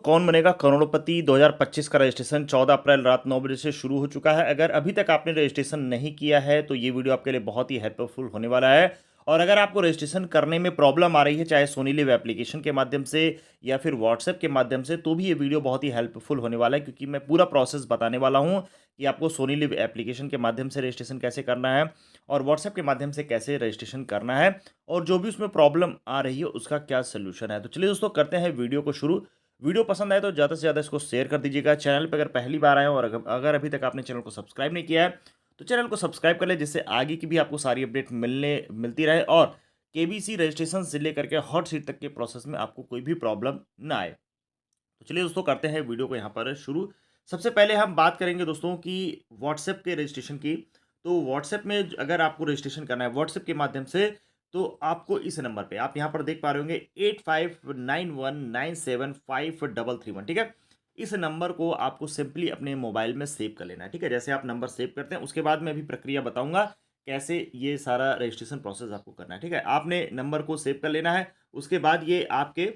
कौन बनेगा करोड़पति 2025 का रजिस्ट्रेशन 14 अप्रैल रात 9 बजे से शुरू हो चुका है। अगर अभी तक आपने रजिस्ट्रेशन नहीं किया है तो ये वीडियो आपके लिए बहुत ही हेल्पफुल होने वाला है। और अगर आपको रजिस्ट्रेशन करने में प्रॉब्लम आ रही है, चाहे सोनी लिव एप्लीकेशन के माध्यम से या फिर व्हाट्सएप के माध्यम से, तो भी ये वीडियो बहुत ही हेल्पफुल होने वाला है, क्योंकि मैं पूरा प्रोसेस बताने वाला हूँ कि आपको सोनी लिव एप्लीकेशन के माध्यम से रजिस्ट्रेशन कैसे करना है और व्हाट्सएप के माध्यम से कैसे रजिस्ट्रेशन करना है, और जो भी उसमें प्रॉब्लम आ रही है उसका क्या सोल्यूशन है। तो चलिए दोस्तों, करते हैं वीडियो को शुरू। वीडियो पसंद आए तो ज़्यादा से ज़्यादा इसको शेयर कर दीजिएगा। चैनल पे अगर पहली बार आए हो और अगर अभी तक आपने चैनल को सब्सक्राइब नहीं किया है तो चैनल को सब्सक्राइब कर लें, जिससे आगे की भी आपको सारी अपडेट मिलती रहे और केबीसी रजिस्ट्रेशन से लेकर के हॉट सीट तक के प्रोसेस में आपको कोई भी प्रॉब्लम ना आए। तो चलिए दोस्तों, करते हैं वीडियो को यहाँ पर शुरू। सबसे पहले हम बात करेंगे दोस्तों कि व्हाट्सएप के रजिस्ट्रेशन की। तो व्हाट्सएप में अगर आपको रजिस्ट्रेशन करना है व्हाट्सएप के माध्यम से, तो आपको इस नंबर पे आप यहाँ पर देख पा रहे होंगे 8591975331, ठीक है। इस नंबर को आपको सिंपली अपने मोबाइल में सेव कर लेना है, ठीक है। जैसे आप नंबर सेव करते हैं उसके बाद मैं अभी प्रक्रिया बताऊंगा कैसे ये सारा रजिस्ट्रेशन प्रोसेस आपको करना है, ठीक है। आपने नंबर को सेव कर लेना है। उसके बाद ये आपके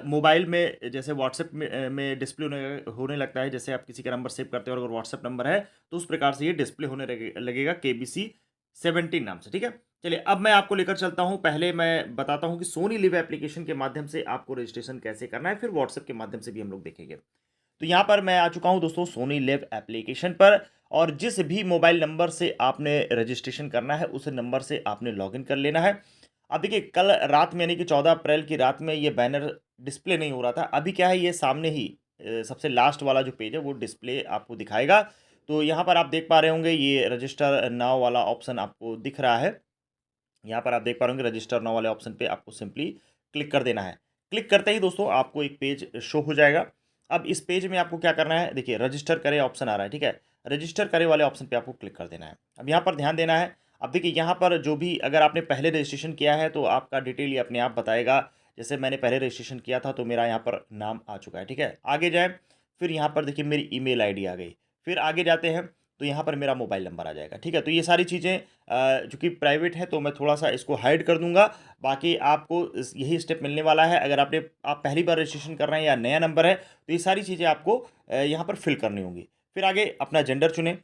मोबाइल में जैसे व्हाट्सएप में डिस्प्ले होने लगता है। जैसे आप किसी का नंबर सेव करते हो और अगर व्हाट्सएप नंबर है तो उस प्रकार से ये डिस्प्ले होने लगेगा KBC 17 नाम से, ठीक है। चलिए, अब मैं आपको लेकर चलता हूं। पहले मैं बताता हूं कि सोनी लिव एप्लीकेशन के माध्यम से आपको रजिस्ट्रेशन कैसे करना है, फिर व्हाट्सएप के माध्यम से भी हम लोग देखेंगे। तो यहाँ पर मैं आ चुका हूँ दोस्तों सोनी लिव एप्लीकेशन पर, और जिस भी मोबाइल नंबर से आपने रजिस्ट्रेशन करना है उस नंबर से आपने लॉगिन कर लेना है। अब देखिए, कल रात में यानी कि 14 अप्रैल की रात में ये बैनर डिस्प्ले नहीं हो रहा था। अभी क्या है, ये सामने ही सबसे लास्ट वाला जो पेज है वो डिस्प्ले आपको दिखाएगा। तो यहाँ पर आप देख पा रहे होंगे ये रजिस्टर नाउ वाला ऑप्शन आपको दिख रहा है। यहाँ पर आप देख पा रहे होंगे रजिस्टर नाउ वाले ऑप्शन पे आपको सिंपली क्लिक कर देना है। क्लिक करते ही दोस्तों आपको एक पेज शो हो जाएगा। अब इस पेज में आपको क्या करना है, देखिए रजिस्टर करे ऑप्शन आ रहा है, ठीक है। रजिस्टर करे वाले ऑप्शन पे आपको क्लिक कर देना है। अब यहाँ पर ध्यान देना है। अब देखिए, यहाँ पर जो भी अगर आपने पहले रजिस्ट्रेशन किया है तो आपका डिटेल ये अपने आप बताएगा। जैसे मैंने पहले रजिस्ट्रेशन किया था तो मेरा यहाँ पर नाम आ चुका है, ठीक है। आगे जाए, फिर यहाँ पर देखिए मेरी ईमेल आईडी आ गई। फिर आगे जाते हैं तो यहाँ पर मेरा मोबाइल नंबर आ जाएगा, ठीक है। तो ये सारी चीज़ें चूँकि प्राइवेट है तो मैं थोड़ा-सा इसको हाइड कर दूँगा। बाकी आपको इस यही स्टेप मिलने वाला है। अगर आप पहली बार रजिस्ट्रेशन कर रहे हैं या नया नंबर है, तो ये सारी चीज़ें आपको यहाँ पर फिल करनी होंगी। फिर आगे अपना जेंडर चुनें।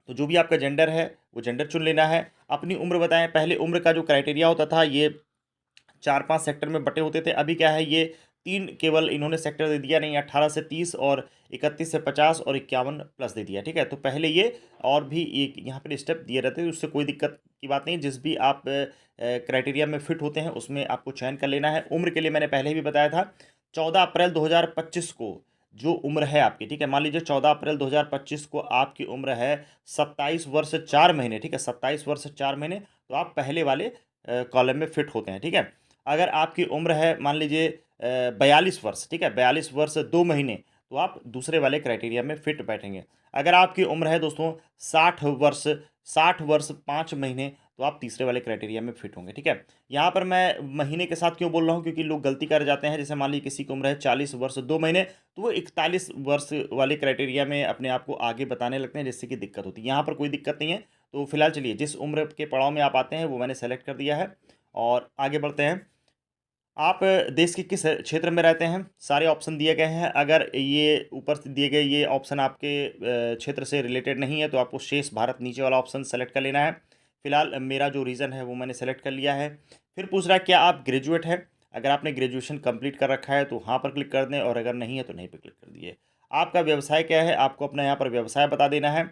तो जो भी आपका जेंडर है, वो जेंडर चुन लेना है। अपनी उम्र बताएँ। पहले उम्र का जो क्राइटेरिया होता था, ये 4-5 सेक्टर में बँटे होते थे। अभी क्या है, ये 3 केवल इन्होंने सेक्टर दे दिया, नहीं 18 से 30 और 31 से 50 और 51 प्लस दे दिया, ठीक है। तो पहले ये और भी एक यहाँ पे स्टेप दिए रहते हैं, उससे कोई दिक्कत की बात नहीं है। जिस भी आप क्राइटेरिया में फिट होते हैं उसमें आपको चयन कर लेना है। उम्र के लिए मैंने पहले भी बताया था, 14 अप्रैल 2025 को जो उम्र है आपकी, ठीक है। मान लीजिए 14 अप्रैल 2025 को आपकी उम्र है 27 वर्ष 4 महीने, ठीक है। 27 वर्ष 4 महीने, तो आप पहले वाले कॉलम में फिट होते हैं, ठीक है। अगर आपकी उम्र है मान लीजिए 42 वर्ष, ठीक है, 42 वर्ष 2 महीने, तो आप दूसरे वाले क्राइटेरिया में फिट बैठेंगे। अगर आपकी उम्र है दोस्तों 60 वर्ष 5 महीने, तो आप तीसरे वाले क्राइटेरिया में फिट होंगे, ठीक है। यहाँ पर मैं महीने के साथ क्यों बोल रहा हूँ, क्योंकि लोग गलती कर जाते हैं। जैसे मान लीजिए किसी की उम्र है 40 वर्ष 2 महीने, तो वो 41 वर्ष वाले क्राइटेरिया में अपने आप को आगे बताने लगते हैं, जिससे कि दिक्कत होती है। यहाँ पर कोई दिक्कत नहीं है। तो फिलहाल चलिए, जिस उम्र के पड़ाव में आप आते हैं वो मैंने सेलेक्ट कर दिया है और आगे बढ़ते हैं। आप देश के किस क्षेत्र में रहते हैं, सारे ऑप्शन दिए गए हैं। अगर ये ऊपर से दिए गए ये ऑप्शन आपके क्षेत्र से रिलेटेड नहीं है तो आपको शेष भारत नीचे वाला ऑप्शन सेलेक्ट कर लेना है। फिलहाल मेरा जो रीज़न है वो मैंने सेलेक्ट कर लिया है। फिर पूछ रहा है क्या आप ग्रेजुएट हैं। अगर आपने ग्रेजुएशन कंप्लीट कर रखा है तो हाँ पर क्लिक कर दें, और अगर नहीं है तो नहीं पर क्लिक कर दिए। आपका व्यवसाय क्या है, आपको अपना यहाँ पर व्यवसाय बता देना है।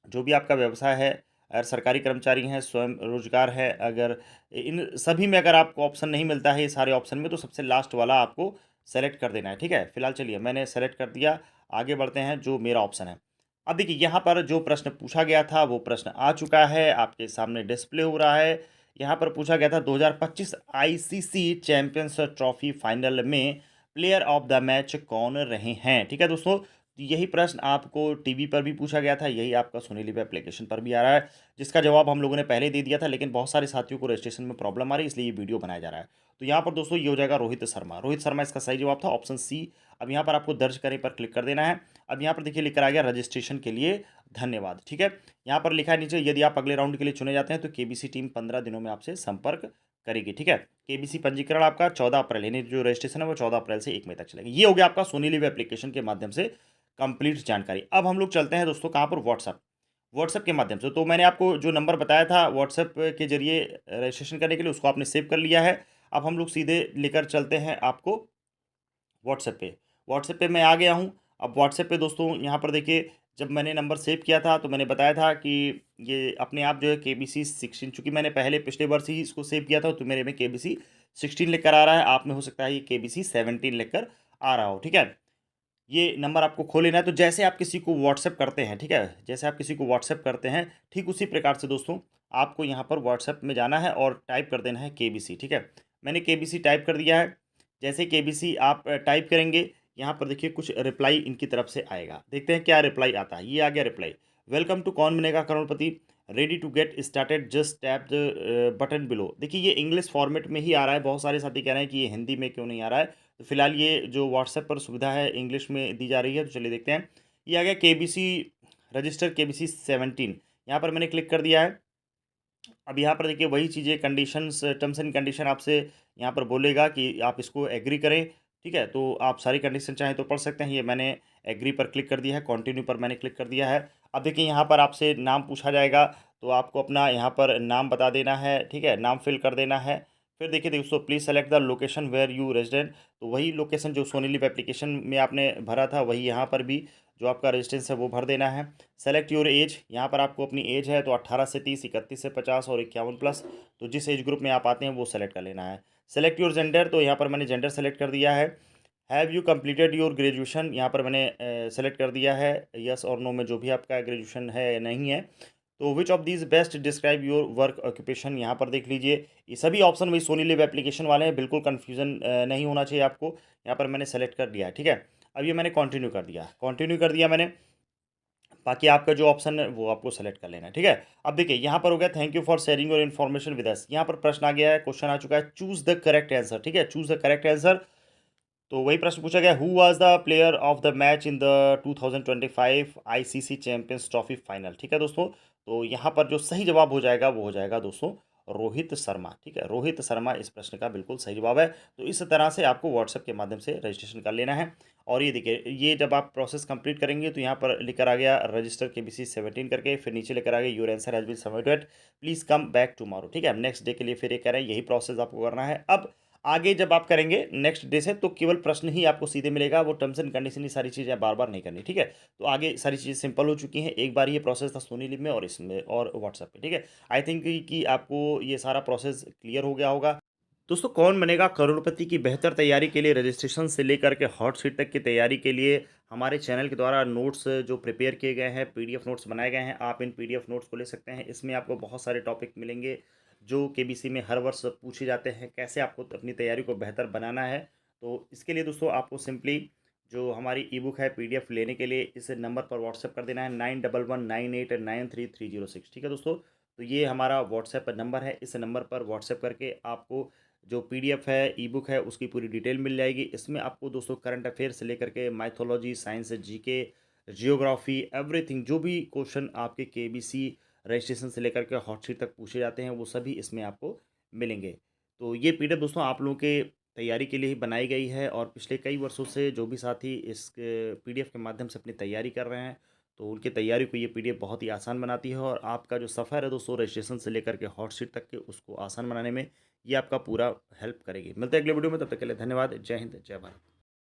जो भी आपका व्यवसाय है, अगर सरकारी कर्मचारी हैं, स्वयं रोजगार है, अगर इन सभी में अगर आपको ऑप्शन नहीं मिलता है ये सारे ऑप्शन में, तो सबसे लास्ट वाला आपको सेलेक्ट कर देना है, ठीक है। फिलहाल चलिए मैंने सेलेक्ट कर दिया। आगे बढ़ते हैं जो मेरा ऑप्शन है। अब देखिए, यहाँ पर जो प्रश्न पूछा गया था वो प्रश्न आ चुका है, आपके सामने डिस्प्ले हो रहा है। यहाँ पर पूछा गया था 2025 आईसीसी चैंपियंस ट्रॉफी फाइनल में प्लेयर ऑफ द मैच कौन रहे हैं, ठीक है दोस्तों। यही प्रश्न आपको टीवी पर भी पूछा गया था, यही आपका सोनी लिव एप्लीकेशन पर भी आ रहा है, जिसका जवाब हम लोगों ने पहले दे दिया था, लेकिन बहुत सारे साथियों को रजिस्ट्रेशन में प्रॉब्लम आ रही है, इसलिए ये वीडियो बनाया जा रहा है। तो यहाँ पर दोस्तों ये हो जाएगा रोहित शर्मा। रोहित शर्मा इसका सही जवाब था, ऑप्शन सी। अब यहाँ पर आपको दर्ज करें पर क्लिक कर देना है। अब यहाँ पर देखिए लिखकर आ गया रजिस्ट्रेशन के लिए धन्यवाद, ठीक है। यहाँ पर लिखा है नीचे, यदि आप अगले राउंड के लिए चुने जाते हैं तो KBC टीम 15 दिनों में आपसे संपर्क करेगी, ठीक है। केबीसी पंजीकरण आपका 14 अप्रैल, यानी जो रजिस्ट्रेशन है वो 14 अप्रैल से 1 मई तक चलेगा। ये हो गया आपका सोनी लिव एप्लीकेशन के माध्यम से कंप्लीट जानकारी। अब हम लोग चलते हैं दोस्तों कहाँ पर, व्हाट्सएप। व्हाट्सएप के माध्यम से तो मैंने आपको जो नंबर बताया था व्हाट्सएप के जरिए रजिस्ट्रेशन करने के लिए, उसको आपने सेव कर लिया है। अब हम लोग सीधे लेकर चलते हैं आपको व्हाट्सएप पे। व्हाट्सएप पे मैं आ गया हूँ। अब व्हाट्सएप पे दोस्तों यहाँ पर देखिए, जब मैंने नंबर सेव किया था तो मैंने बताया था कि ये अपने आप जो है केबीसी 16, चूँकि मैंने पहले पिछले वर्ष ही इसको सेव किया था तो मेरे में केबीसी 16 लिख कर आ रहा है। आप में हो सकता है ये केबीसी 17 लिख कर आ रहा हो, ठीक है। ये नंबर आपको खो लेना है। तो जैसे आप किसी को व्हाट्सएप करते हैं, ठीक है, जैसे आप किसी को व्हाट्सएप करते हैं, ठीक उसी प्रकार से दोस्तों आपको यहाँ पर व्हाट्सएप में जाना है और टाइप कर देना है केबीसी, ठीक है। मैंने केबीसी टाइप कर दिया है। जैसे केबीसी आप टाइप करेंगे, यहाँ पर देखिए कुछ रिप्लाई इनकी तरफ से आएगा। देखते हैं क्या रिप्लाई आता है। ये आ गया reply, welcome to Kaun Banega Crorepati, ready to get started, just tap the button below. देखिए ये इंग्लिश फॉर्मेट में ही आ रहा है। बहुत सारे साथी कह रहे हैं कि ये हिंदी में क्यों नहीं आ रहा है। तो फिलहाल ये जो व्हाट्सएप पर सुविधा है इंग्लिश में दी जा रही है, तो चलिए देखते हैं। ये आ गया केबीसी रजिस्टर केबीसी 17, यहाँ पर मैंने क्लिक कर दिया है। अब यहाँ पर देखिए वही चीज़ें, कंडीशंस, टर्म्स एंड कंडीशन आपसे यहाँ पर बोलेगा कि आप इसको एग्री करें, ठीक है। तो आप सारी कंडीशन चाहें तो पढ़ सकते हैं। ये मैंने एग्री पर क्लिक कर दिया है, कंटिन्यू पर मैंने क्लिक कर दिया है। अब देखिए यहाँ पर आपसे नाम पूछा जाएगा, तो आपको अपना यहाँ पर नाम बता देना है, ठीक है, नाम फिल कर देना है। फिर देखिए दोस्तों, please select the location where you resident. तो वही लोकेशन जो सोनी लिव एप्लीकेशन में आपने भरा था, वही यहाँ पर भी जो आपका रेजिडेंस है वो भर देना है। सेलेक्ट योर एज, यहाँ पर आपको अपनी एज है तो 18 से 30, 31 से 50 और 51 प्लस, तो जिस एज ग्रुप में आप आते हैं वो सेलेक्ट कर लेना है। सेलेक्ट योर जेंडर, तो यहाँ पर मैंने जेंडर सेलेक्ट कर दिया है। Have you completed your graduation, यहाँ पर मैंने सेलेक्ट कर दिया है, यस और नो में जो भी आपका ग्रेजुएशन है या नहीं है। तो which of these best describe your work occupation, यहाँ पर देख लीजिए ये सभी ऑप्शन वही सोनी लिव एप्लीकेशन वाले हैं, बिल्कुल कन्फ्यूजन नहीं होना चाहिए आपको। यहाँ पर मैंने सेलेक्ट कर दिया है, ठीक है। अब ये मैंने कंटिन्यू कर दिया, कंटिन्यू कर दिया मैंने। बाकी आपका जो ऑप्शन है वो आपको सेलेक्ट कर लेना है, ठीक है। अब देखिए यहाँ पर हो गया thank you for sharing your information with us. यहाँ पर प्रश्न आ गया है, क्वेश्चन आ चुका है, चूज द करेक्ट आंसर, ठीक है, चूज द करेक्ट आंसर। तो वही प्रश्न पूछा गया, who was the player of the match in the 2025 ICC champions trophy final, ठीक है दोस्तों। तो यहाँ पर जो सही जवाब हो जाएगा वो हो जाएगा दोस्तों रोहित शर्मा, ठीक है, रोहित शर्मा इस प्रश्न का बिल्कुल सही जवाब है। तो इस तरह से आपको व्हाट्सएप के माध्यम से रजिस्ट्रेशन कर लेना है। और ये देखिए, ये जब आप प्रोसेस कंप्लीट करेंगे तो यहाँ पर लेकर आ गया रजिस्टर केबीसी 17 करके, फिर नीचे लेकर आ गया your answer has been submitted, please come back tomorrow, ठीक है। नेक्स्ट डे के लिए फिर ये कह रहे हैं यही प्रोसेस आपको करना है। अब आगे जब आप करेंगे नेक्स्ट डे से, तो केवल प्रश्न ही आपको सीधे मिलेगा, वो टर्म्स एंड कंडीशन, ये सारी चीज़ें बार बार नहीं करनी, ठीक है। तो आगे सारी चीज़ें सिंपल हो चुकी हैं। एक बार ये प्रोसेस था सोनी लिव में और इसमें और व्हाट्सएप पे, ठीक है। आई थिंक कि आपको ये सारा प्रोसेस क्लियर हो गया होगा। दोस्तों, कौन बनेगा करोड़पति की बेहतर तैयारी के लिए, रजिस्ट्रेशन से लेकर के हॉट सीट तक की तैयारी के लिए हमारे चैनल के द्वारा नोट्स जो प्रिपेयर किए गए हैं, पीडीएफ नोट्स बनाए गए हैं, आप इन पीडीएफ नोट्स को ले सकते हैं। इसमें आपको बहुत सारे टॉपिक मिलेंगे जो केबीसी में हर वर्ष पूछे जाते हैं, कैसे आपको अपनी तैयारी को बेहतर बनाना है। तो इसके लिए दोस्तों आपको सिंपली जो हमारी ई बुक है पीडीएफ लेने के लिए इस नंबर पर व्हाट्सएप कर देना है 9119893306, ठीक है दोस्तों। तो ये हमारा व्हाट्सएप नंबर है, इस नंबर पर व्हाट्सएप करके आपको जो पीडीएफ है, ई बुक है, उसकी पूरी डिटेल मिल जाएगी। इसमें आपको दोस्तों करंट अफेयर से लेकर के mythology, science, GK, geography, everything, जो भी क्वेश्चन आपके केबीसी रजिस्ट्रेशन से लेकर के हॉट सीट तक पूछे जाते हैं वो सभी इसमें आपको मिलेंगे। तो ये पीडीएफ दोस्तों आप लोगों के तैयारी के लिए ही बनाई गई है, और पिछले कई वर्षों से जो भी साथी इस पीडीएफ के माध्यम से अपनी तैयारी कर रहे हैं, तो उनकी तैयारी को ये पीडीएफ बहुत ही आसान बनाती है, और आपका जो सफ़र है दोस्तों रजिस्ट्रेशन से लेकर के हॉट सीट तक के, उसको आसान बनाने में ये आपका पूरा हेल्प करेगी। मिलते हैं अगले वीडियो में, तब तक के लिए धन्यवाद। जय हिंद, जय भारत।